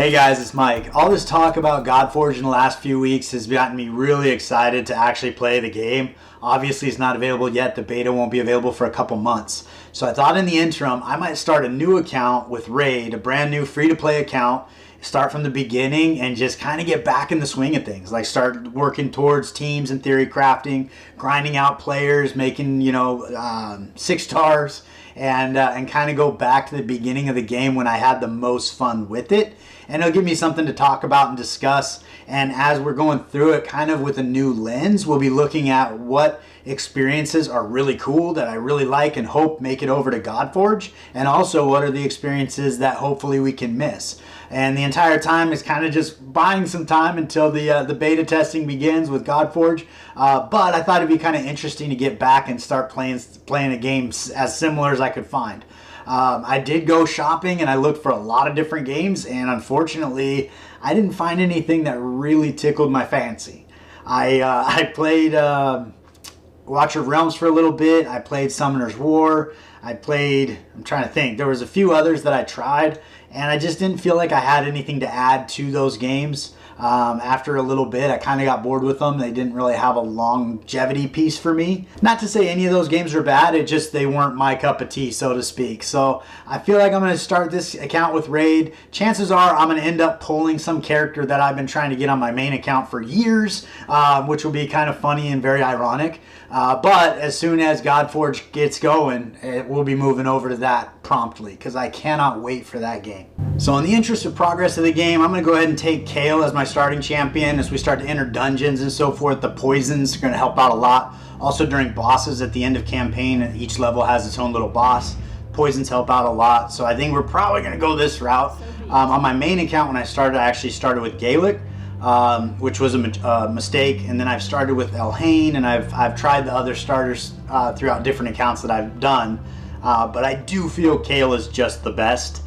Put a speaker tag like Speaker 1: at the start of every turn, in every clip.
Speaker 1: Hey guys, it's Mike. All this talk about Godforge in the last few weeks has gotten me really excited to actually play the game. Obviously, it's not available yet. The beta won't be available for a couple months. So I thought in the interim, I might start a new account with Raid, a brand new free-to-play account, start from the beginning and just kind of get back in the swing of things. Like start working towards teams and theory crafting, grinding out players, making, 6 stars, and kind of go back to the beginning of the game when I had the most fun with it. And it'll give me something to talk about and discuss. And as we're going through it kind of with a new lens, we'll be looking at what experiences are really cool that I really like and hope make it over to Godforge. And also what are the experiences that hopefully we can miss. And the entire time is kind of just buying some time until the beta testing begins with Godforge. But I thought it'd be kind of interesting to get back and start playing a game as similar as I could find. I did go shopping and I looked for a lot of different games, and unfortunately I didn't find anything that really tickled my fancy. I played Watcher of Realms for a little bit. I played Summoner's War. I'm trying to think, there was a few others that I tried, and I just didn't feel like I had anything to add to those games. After a little bit, I kind of got bored with them. They didn't really have a longevity piece for me. Not to say any of those games are bad, they weren't my cup of tea, so to speak. So I feel like I'm going to start this account with Raid. Chances are I'm going to end up pulling some character that I've been trying to get on my main account for years, which will be kind of funny and very ironic. But as soon as Godforge gets going, we'll be moving over to that promptly because I cannot wait for that game. So in the interest of progress of the game, I'm going to go ahead and take Kayle as my starting champion. As we start to enter dungeons and so forth, the poisons are going to help out a lot. Also during bosses at the end of campaign, each level has its own little boss. Poisons help out a lot. So I think we're probably going to go this route. On my main account when I actually started with Gaelic. Which was a mistake, and then I've started with Elhain, and I've tried the other starters throughout different accounts that I've done, but I do feel Kayle is just the best.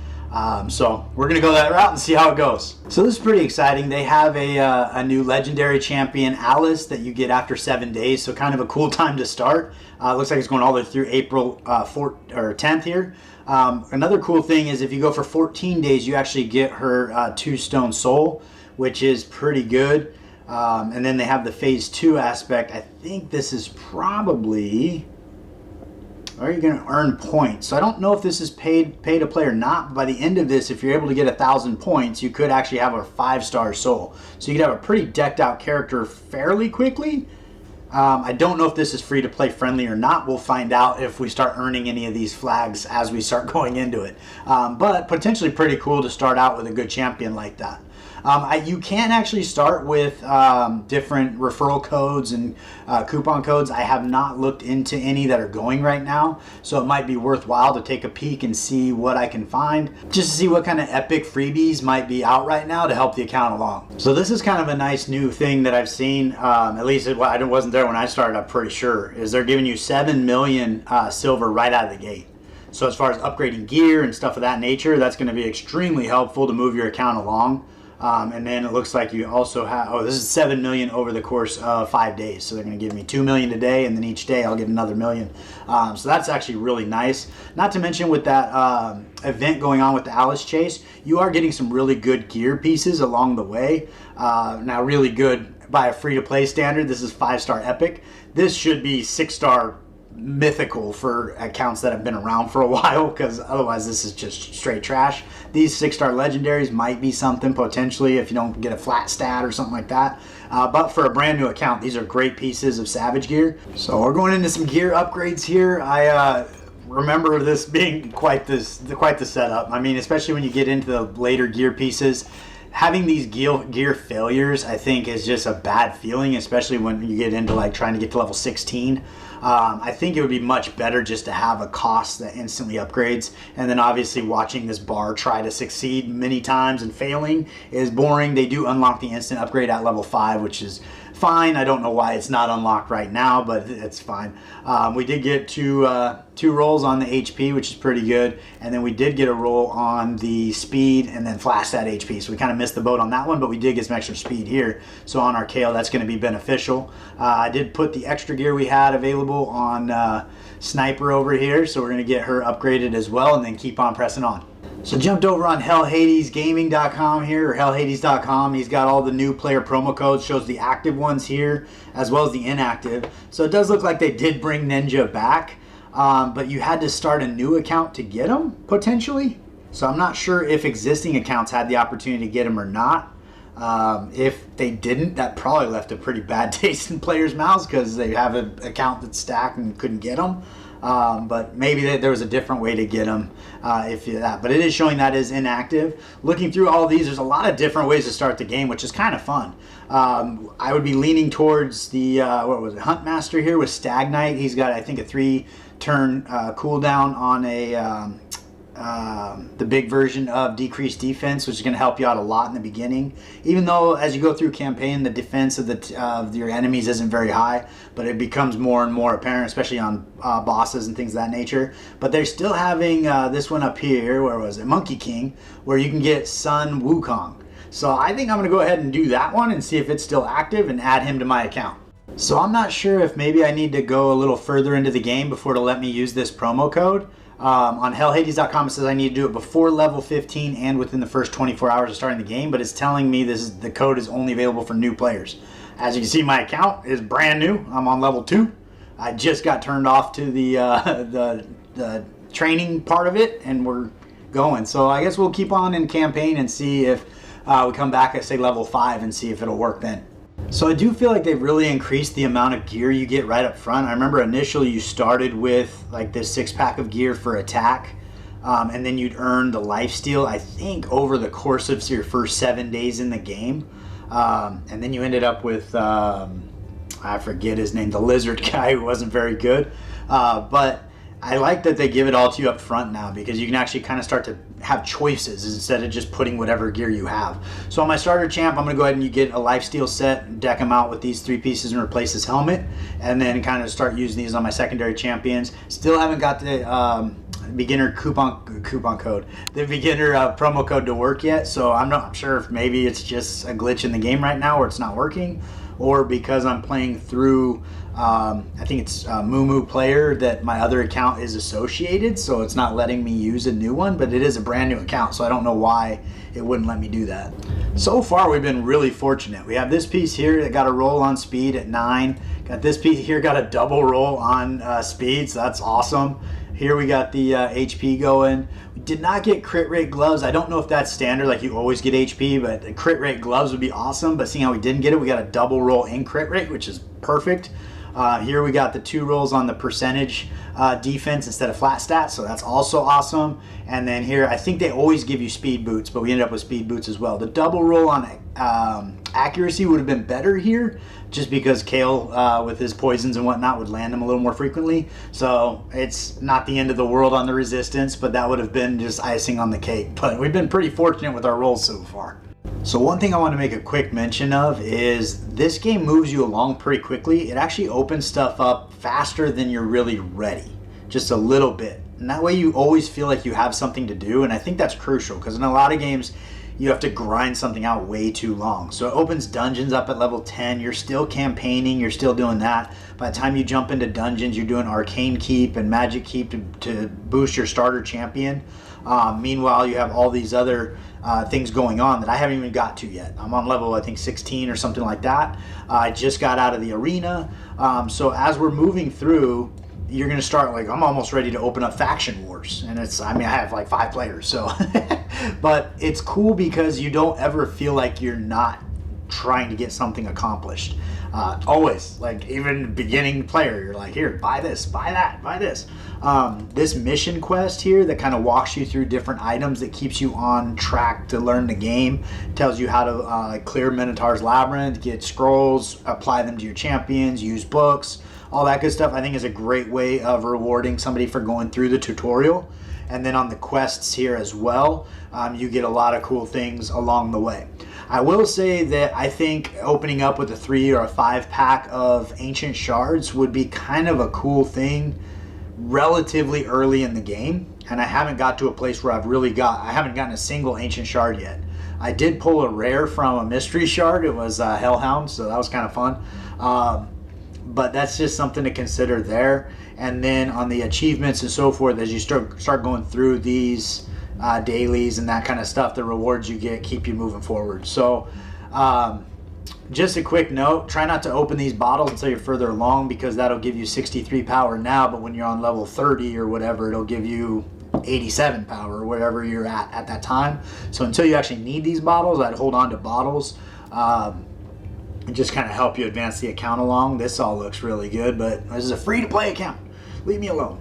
Speaker 1: So we're gonna go that route and see how it goes. So this is pretty exciting. They have a new legendary champion, Alice, that you get after 7 days. So kind of a cool time to start. Looks like it's going all the way through April 10th here. Another cool thing is if you go for 14 days, you actually get her 2-stone soul, which is pretty good. And then they have the phase 2 aspect. I think this is probably, are you going to earn points? So I don't know if this is pay to play or not, but by the end of this, if you're able to get 1,000 points, you could actually have a 5-star soul. So you could have a pretty decked out character fairly quickly. I don't know if this is free to play friendly or not. We'll find out if we start earning any of these flags as we start going into it. But potentially pretty cool to start out with a good champion like that. You can actually start with different referral codes and coupon codes. I have not looked into any that are going right now, so it might be worthwhile to take a peek and see what I can find, just to see what kind of epic freebies might be out right now to help the account along. So this is kind of a nice new thing that I've seen, at least it wasn't there when I started, I'm pretty sure, is they're giving you 7 million silver right out of the gate. So as far as upgrading gear and stuff of that nature, that's going to be extremely helpful to move your account along. And then it looks like you also have, this is 7 million over the course of 5 days. So they're going to give me 2 million today, and then each day I'll get another million. So that's actually really nice. Not to mention with that event going on with the Alice Chase, you are getting some really good gear pieces along the way. Now really good by a free-to-play standard. This is 5-star epic. This should be 6-star mythical for accounts that have been around for a while, because otherwise this is just straight trash. These 6-star legendaries might be something potentially if you don't get a flat stat or something like that, but for a brand new account, these are great pieces of Savage gear. So we're going into some gear upgrades here. I remember this being quite the setup. I mean, especially when you get into the later gear pieces, having these gear failures, I think, is just a bad feeling, especially when you get into like trying to get to level 16. I think it would be much better just to have a cost that instantly upgrades, and then obviously watching this bar try to succeed many times and failing is boring. They do unlock the instant upgrade at level 5, which is fine. I don't know why it's not unlocked right now, but it's fine. We did get two rolls on the HP, which is pretty good, and then we did get a roll on the speed and then flash that HP, so we kind of missed the boat on that one, but we did get some extra speed here. So on our Kayle, that's going to be beneficial. I did put the extra gear we had available on Sniper over here, so we're going to get her upgraded as well and then keep on pressing on. So jumped over on HellHadesGaming.com here, or HellHades.com. He's got all the new player promo codes, shows the active ones here, as well as the inactive. So it does look like they did bring Ninja back, but you had to start a new account to get him, potentially. So I'm not sure if existing accounts had the opportunity to get him or not. If they didn't, that probably left a pretty bad taste in players' mouths because they have an account that's stacked and couldn't get them. But maybe there was a different way to get them if that. But it is showing that is inactive. Looking through all these, there's a lot of different ways to start the game, which is kind of fun. I would be leaning towards the Huntmaster here with Stag Knight. He's got, I think, a 3-turn cooldown on the big version of decreased defense, which is going to help you out a lot in the beginning. Even though as you go through campaign, the defense of your enemies isn't very high, but it becomes more and more apparent, especially on bosses and things of that nature. But they're still having this one up here, where was it? Monkey King, where you can get Sun Wukong. So I think I'm going to go ahead and do that one and see if it's still active and add him to my account. So I'm not sure if maybe I need to go a little further into the game before it'll let me use this promo code. On HellHades.com it says I need to do it before level 15 and within the first 24 hours of starting the game, but it's telling me the code is only available for new players. As you can see, my account is brand new. I'm on level 2. I just got turned off to the training part of it, and we're going. So I guess we'll keep on in campaign and see if we come back at, say, level 5 and see if it'll work then. So I do feel like they've really increased the amount of gear you get right up front. I remember initially you started with like this 6-pack of gear for attack, and then you'd earn the lifesteal, I think, over the course of your first 7 days in the game. And then you ended up with, I forget his name, the lizard guy who wasn't very good. But I like that they give it all to you up front now, because you can actually kind of start to have choices instead of just putting whatever gear you have. So on my starter champ, I'm going to go ahead and you get a lifesteal set, deck him out with these 3 pieces and replace his helmet, and then kind of start using these on my secondary champions. Still haven't got the beginner coupon code, the beginner promo code to work yet, so I'm not sure if maybe it's just a glitch in the game right now or it's not working, or because I'm playing through I think it's Moo Player that my other account is associated, so it's not letting me use a new one, but it is a brand new account, so I don't know why it wouldn't let me do that. So far we've been really fortunate. We have this piece here that got a roll on speed at 9, got this piece here got a double roll on speed, so that's awesome. Here we got the HP going. We did not get crit rate gloves. I don't know if that's standard, like you always get HP, but the crit rate gloves would be awesome. But seeing how we didn't get it, we got a double roll in crit rate, which is perfect. Here we got the 2 rolls on the percentage defense instead of flat stats, so that's also awesome. And then here, I think they always give you speed boots, but we ended up with speed boots as well. The double roll on accuracy would have been better here, just because Kale with his poisons and whatnot would land them a little more frequently. So it's not the end of the world on the resistance, but that would have been just icing on the cake. But we've been pretty fortunate with our rolls so far. So one thing I want to make a quick mention of is this game moves you along pretty quickly. It actually opens stuff up faster than you're really ready, just a little bit. And that way you always feel like you have something to do, and I think that's crucial, because in a lot of games you have to grind something out way too long. So it opens dungeons up at level 10, you're still campaigning, you're still doing that. By the time you jump into dungeons, you're doing Arcane Keep and Magic Keep to boost your starter champion. Meanwhile, you have all these other things going on that I haven't even got to yet. I'm on level, I think, 16 or something like that. I just got out of the arena. So as we're moving through, you're going to start, like, I'm almost ready to open up Faction Wars. And it's, I mean, I have like 5 players, so. But it's cool because you don't ever feel like you're not trying to get something accomplished. Always, like, even beginning player, you're like, here, buy this, buy that, buy this. This mission quest here that kind of walks you through different items that keeps you on track to learn the game, tells you how to clear Minotaur's Labyrinth, get scrolls, apply them to your champions, use books, all that good stuff. I think is a great way of rewarding somebody for going through the tutorial. And then on the quests here as well, you get a lot of cool things along the way. I will say that I think opening up with a 3 or a 5 pack of ancient shards would be kind of a cool thing relatively early in the game, and I haven't got to a place where I haven't gotten a single ancient shard yet. I did pull a rare from a mystery shard. It was Hellhound, so that was kind of fun. But that's just something to consider there. And then on the achievements and so forth, as you start going through these dailies and that kind of stuff. The rewards you get keep you moving forward. So just a quick note, try not to open these bottles until you're further along, because that'll give you 63 power now, but when you're on level 30 or whatever, it'll give you 87 power or whatever you're at that time. So until you actually need these bottles, I'd hold on to bottles and just kind of help you advance the account along. This all looks really good, but this is a free-to-play account. Leave me alone.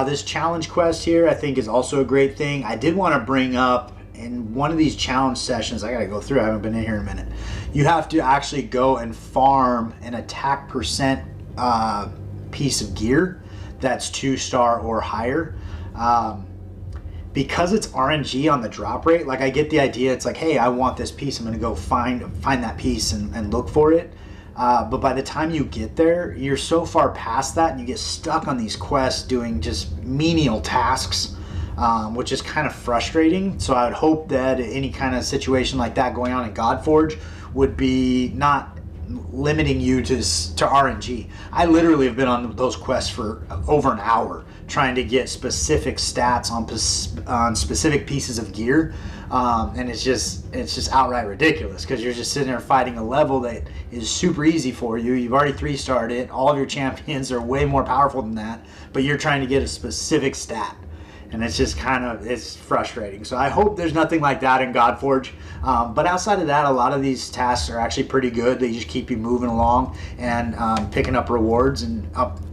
Speaker 1: This challenge quest here I think is also a great thing. I did want to bring up, in one of these challenge sessions, I gotta go through, I haven't been in here in a minute, you have to actually go and farm an attack percent piece of gear that's 2-star or higher. Because it's RNG on the drop rate, like I get the idea, it's like, hey, I want this piece, I'm gonna go find that piece and look for it. But by the time you get there, you're so far past that and you get stuck on these quests doing just menial tasks, which is kind of frustrating. So I would hope that any kind of situation like that going on in Godforge would be not limiting you to RNG. I literally have been on those quests for over an hour trying to get specific stats on specific pieces of gear, and it's just outright ridiculous, because you're just sitting there fighting a level that is super easy for you. You've already 3-starred it. All of your champions are way more powerful than that, but you're trying to get a specific stat. And it's just it's frustrating. So I hope there's nothing like that in Godforge. But outside of that, a lot of these tasks are actually pretty good. They just keep you moving along and picking up rewards and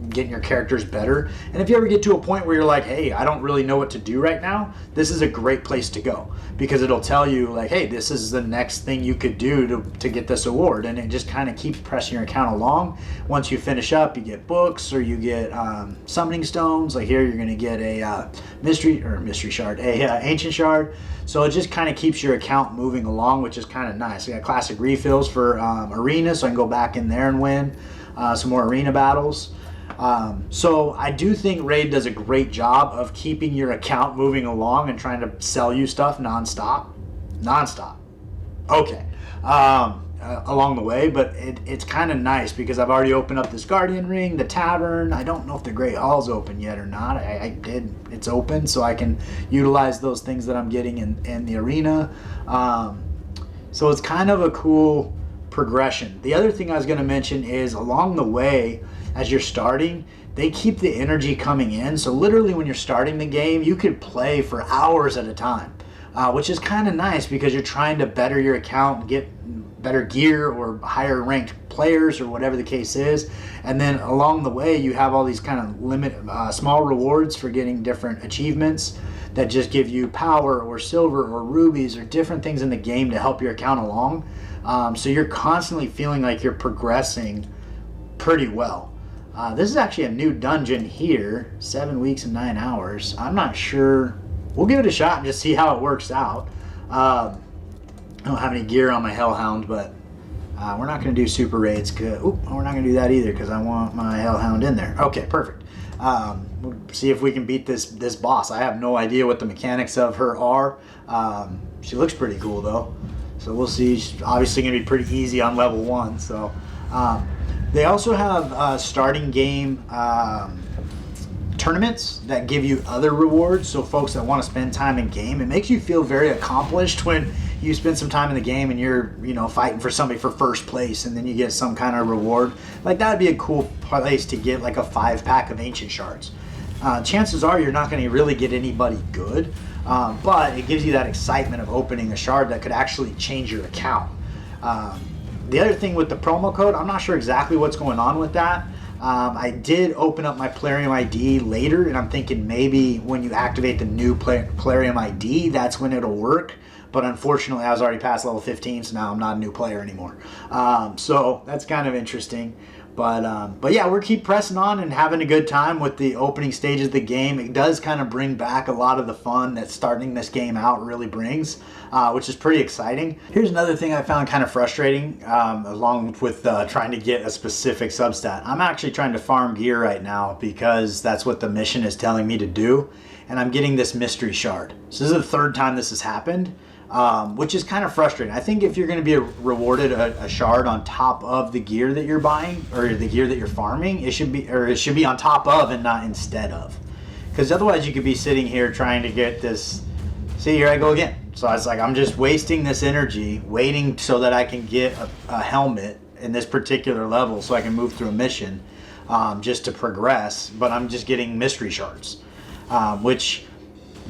Speaker 1: getting your characters better. And if you ever get to a point where you're like, hey, I don't really know what to do right now, this is a great place to go, because it'll tell you like, hey, this is the next thing you could do to get this award. And it just kind of keeps pressing your account along. Once you finish up, you get books or you get summoning stones. Like here, you're going to get a mystery shard, ancient shard. So it just kind of keeps your account moving along, which is kind of nice. I got classic refills for arena, so I can go back in there and win some more arena battles. So I do think Raid does a great job of keeping your account moving along and trying to sell you stuff nonstop. Okay. Along the way, but it's kind of nice because I've already opened up this Guardian Ring, the Tavern. I don't know if the Great Hall's open yet or not. I did. It's open, so I can utilize those things that I'm getting in the arena. So it's kind of a cool progression. The other thing I was going to mention is along the way, as you're starting, they keep the energy coming in. So literally when you're starting the game, you could play for hours at a time, which is kind of nice because you're trying to better your account and get better gear or higher ranked players or whatever the case is. And then along the way, you have all these kind of small rewards for getting different achievements that just give you power or silver or rubies or different things in the game to help your account along. So you're constantly feeling like you're progressing pretty well. This is actually a new dungeon here, 7 weeks and 9 hours. I'm not sure. We'll give it a shot and just see how it works out. I don't have any gear on my Hellhound, but we're not going to do super raids. We're not going to do that either because I want my Hellhound in there. Okay, perfect. We'll see if we can beat this boss. I have no idea what the mechanics of her are. She looks pretty cool though, so we'll see. She's obviously going to be pretty easy on level 1. So they also have starting game tournaments that give you other rewards. So folks that want to spend time in game, it makes you feel very accomplished when you spend some time in the game and you're, fighting for somebody for first place, and then you get some kind of reward. Like that would be a cool place to get like a 5-pack of ancient shards. Chances are you're not going to really get anybody good, but it gives you that excitement of opening a shard that could actually change your account. The other thing with the promo code, I'm not sure exactly what's going on with that. I did open up my Plarium ID later, and I'm thinking maybe when you activate the new Plarium ID, that's when it'll work. But unfortunately, I was already past level 15, so now I'm not a new player anymore. So that's kind of interesting. But yeah, we're keep pressing on and having a good time with the opening stages of the game. It does kind of bring back a lot of the fun that starting this game out really brings, which is pretty exciting. Here's another thing I found kind of frustrating, along with trying to get a specific substat. I'm actually trying to farm gear right now because that's what the mission is telling me to do, and I'm getting this mystery shard. So this is the third time this has happened. Which is kind of frustrating. I think if you're going to be rewarded a shard on top of the gear that you're buying or the gear that you're farming, it should be on top of and not instead of. Because otherwise you could be sitting here trying to get this See, here I go again. So I was like, I'm just wasting this energy waiting so that I can get a helmet in this particular level so I can move through a mission just to progress. But I'm just getting mystery shards, which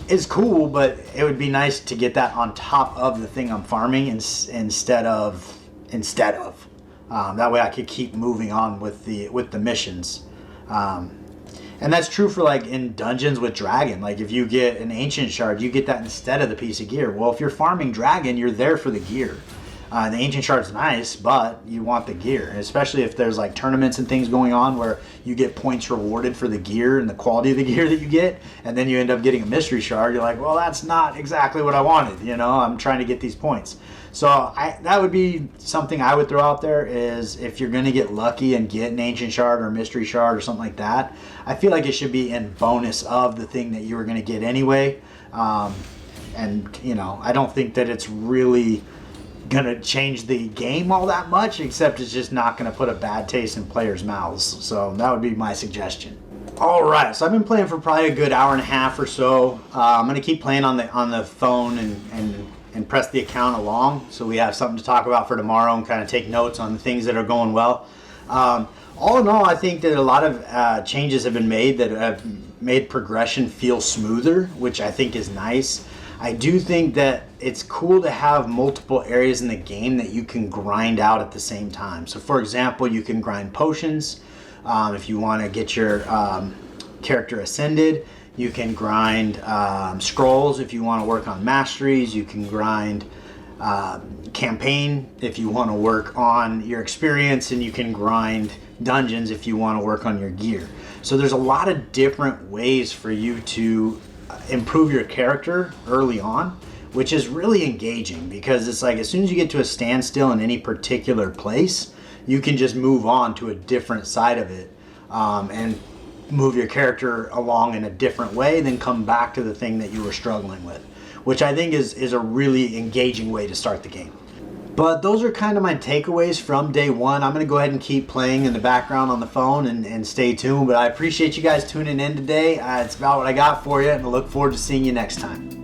Speaker 1: is cool, but it would be nice to get that on top of the thing I'm farming instead of. That way I could keep moving on with the missions. And that's true for like in dungeons with dragon. Like if you get an ancient shard, you get that instead of the piece of gear. Well, if you're farming dragon, you're there for the gear. The ancient shard's nice, but you want the gear, especially if there's like tournaments and things going on where you get points rewarded for the gear and the quality of the gear that you get, and then you end up getting a mystery shard. You're like, well, that's not exactly what I wanted. I'm trying to get these points. So that would be something I would throw out there is if you're going to get lucky and get an ancient shard or a mystery shard or something like that, I feel like it should be in bonus of the thing that you were going to get anyway. I don't think that it's really going to change the game all that much, except it's just not going to put a bad taste in players' mouths. So that would be my suggestion. All right, so I've been playing for probably a good hour and a half or so. I'm going to keep playing on the phone and press the account along so we have something to talk about for tomorrow and kind of take notes on the things that are going well. All in all, I think that a lot of changes have been made that have made progression feel smoother, which I think is nice. I do think that it's cool to have multiple areas in the game that you can grind out at the same time. So for example, you can grind potions if you want to get your character ascended. You can grind scrolls if you want to work on masteries. You can grind campaign if you want to work on your experience, and you can grind dungeons if you want to work on your gear. So there's a lot of different ways for you to improve your character early on, which is really engaging because it's like as soon as you get to a standstill in any particular place, you can just move on to a different side of it and move your character along in a different way, then come back to the thing that you were struggling with, which I think is a really engaging way to start the game. But those are kind of my takeaways from day one. I'm going to go ahead and keep playing in the background on the phone and stay tuned. But I appreciate you guys tuning in today. It's about what I got for you, and I look forward to seeing you next time.